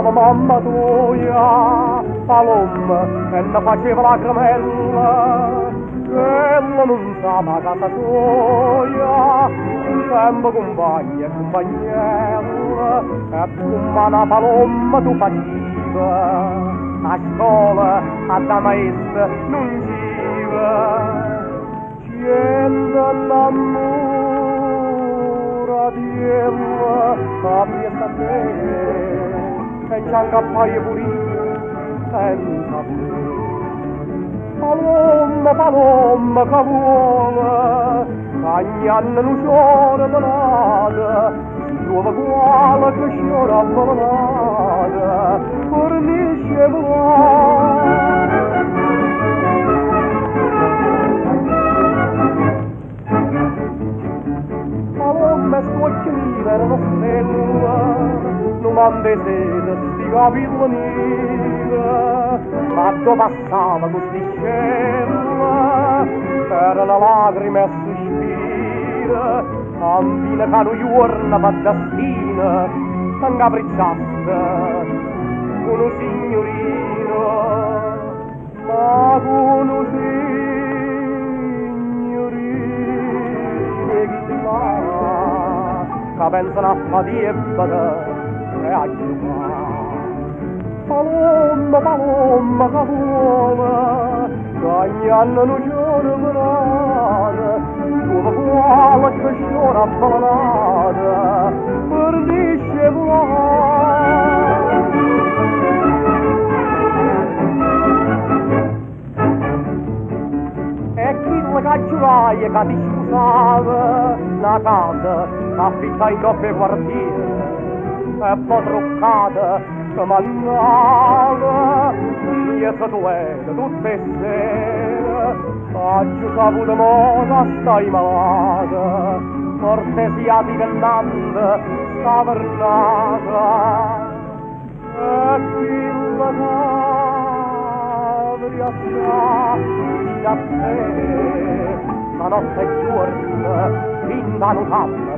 chiamava mamma tua, Palomma, e ne faceva la gramella, ella non stava a casa sua, sempre compagna e compagnella, e come una palomma tu facevi, a scuola, a da maestra, non giva, gente innamora di ella, a fiesta te, e ci accappai pure senza te. Palomma, palomma, che vuole, ogni anno non sciora malata, si trova quale che sciora malata, fornisce volare. Palomma, sto a scrivere una stella, non mande sede, sti capillo nera, ma dove passava questi scella, per una lacrima e sospira, ambina che non giorna va destina, s'incapricciasse con un signorino, ma con un signorino che là, che pensano a fatiebata e a giocare. Palomma, palomma, che vuole, che ogni anno non sciora malata, si trova quale che sciora malata, fornisce volare. E chi la giuraia che ti scusava, una casa che affitta in doppie quartiere, e poi truccata, che mannava, dietro duello tutte sere, oggi saputo moda stai malata, cortesia di Fernanda scavernata, e chi la cavri assai a te, la notte è giorno, finta non camera.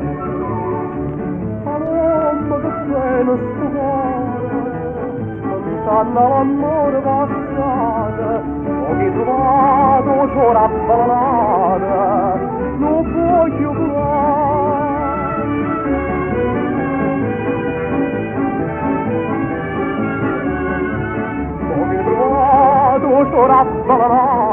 Palomma che pieno sto cuore, non mi sanno l'amore passato, ho ritrovato c'ora ballata, non voglio curare. Ho ritrovato c'ora ballata,